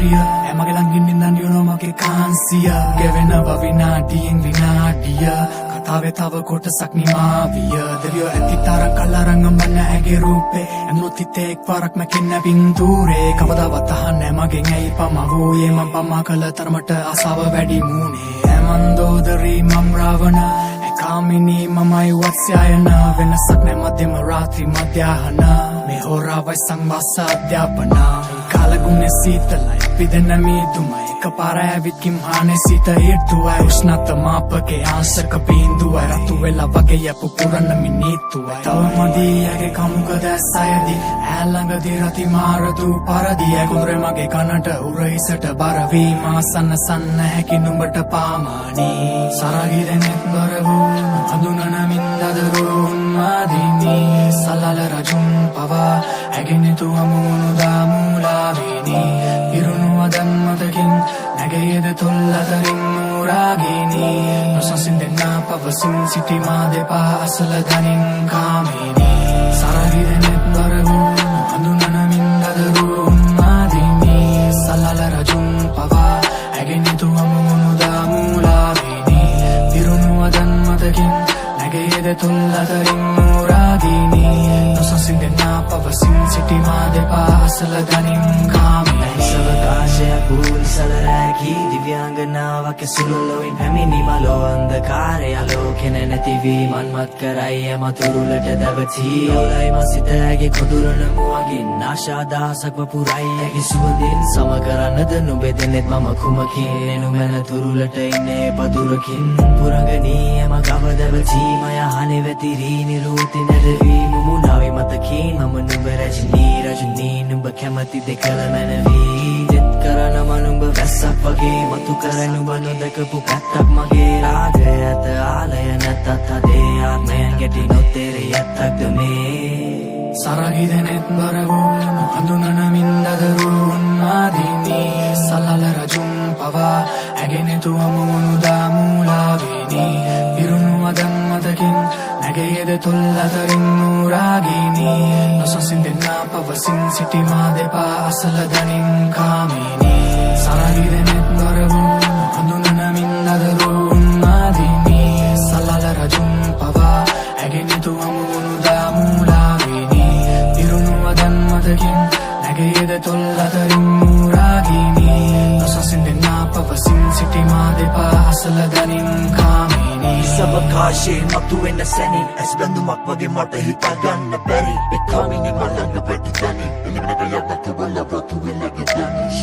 රාත්‍රිය ඇමගේ ළඟින් ඉඳන් යුනෝ මගේ කාන්සිය ගෙවෙනවා විනාඩියෙන් විනාඩිය කතාවේ තව කොටසක් නිමාවිය දෙවියෝ ඇති තරම් කල්ලාරන් අඹන්න ඇගේ රූපේ ඇන්නොත් හිතේ එක්වරක් මැකෙන්න පින්තූරේ කවදාවත් අහන්නේ මගෙන් ඇයි පමවූයේ මම පමා කළ තරමට ආසාව වැඩි මුනේ මන්දෝදරි මම් රාවණ කාමිනී මමයි වත්ස්යායන වෙනසක් නැ මධ්‍යම රාත්‍රී මධ්‍යාහන මේ හොරාවයි සංවාස අධ්‍යාපන කාලගුණේ සීතලයි පිදෙන මීදුමයි එකපාර ඇවිත් කිම්හානේ සිත ඊර්තුවයි උෂ්ණත මාපකේ ආංශක බිඳුවයි රතු වෙලා වගේ යපු පුරන මිනිත්තුවයි තව මදියගේ කමුක දැස්සයදී ඈළඟදී රති මාරදු පරදිය කුරේ මගේ කනට උරයිසට බර වීම සන්න සන්න හැකි නුඹට පාමානී සරගිරෙනෙත් බරවූ අඳුනන මින්දදරුන් මාදිනී සලල රජුන් පවා ඇගෙනෙතු අමුණු දාමුලාවිනී ඉරුණු අදම්මතකින් නැගෙයද තොල්ලතරින් නූරාගිනී නොසසින් දෙන්නා පවසින් සිටි මා දෙපා අසල දනින් කාමිනී සරගිරෙනෙත් බරවූ අඳුනන මින්දදරුන් මාදිනී සලල රජුන් පවා ඇගෙනෙතු අමුණු දාමුලාවිනී ඉරුණු අදම්මතකින් නැගෙයද තොල්ලතරින් නූරාගිනී නොසසින් දෙන්නා පවසින් සිටි මා දෙපා අසල දනින් කාමිනී සවකාශයක් පුරිසලරැකි දිව්‍යාංගනාවක් සුළුලොවින් පැමිණි මලෝ අන්ධකාරය ආලෝකෙන නැතිවී මන්මත් කරයි යමතුරුලට දැවති ඔලයි මසිතගේ කොදුරන මුවගින් ආශාදාසක් වපුරයි ඇගේ සුවඳින් සම කරන්නද නුඹේ දෙනෙත් මම කුමකින් එනුමැන තුරුලට ඉන්නේ පදුරකින් පුරගනී යම ගව දැවති මය හනේ වැතිරී නිරූති නැරවී මුමුණාවේ මතකින් මම නුඹ රජනී නුඹ කැමති දෙකල මැනවී දෙත් කරන මනුඹ වැස්සක් වගේ මතු කර නුඹ නොදකපු පැත්තක් මගේ රාගය ඇත ආලය නැතත් අදේ ආත්මයන් ගැටි නොතේරේ ඇත්තක්ද මේ සරගිරෙනෙත් බරවූ අඳුනන මින්දදරුන් මාදිනී සලල රජුන් පවා ඇගෙනෙතු අමුණු දාමුලාවිනී ඉරුණු අදම්මතකින් නැගෙයද තොල්ලතරින් නූරාගිනී නොසසින් දෙන්නා පවසින් සිටි මා දෙපා අසල දනින් කාමිනී සරගිරෙනෙත් බරවූ අඳුනන මින්දදරුන් මාදිනී සලල රජුන් පවා ඇගෙනෙතු අමුණු දාමුලාවිනී ඉරුණු අදම්මතකින් නැගෙයද තොල්ලතරින් නූරාගිනී නොසසින් දෙන්නා පවසින් සිටි මා දෙපා අසල දනින් කාමිනී සවකාශයෙන් මතුවෙන සැනින් ඇස් බැඳුමක් වගේ මට හිතාගන්න බැරි ඒ කාමිනී මලන්න පැටි දැනි එළිමක යන්න තුබල රතු වෙලගේ දැනිස්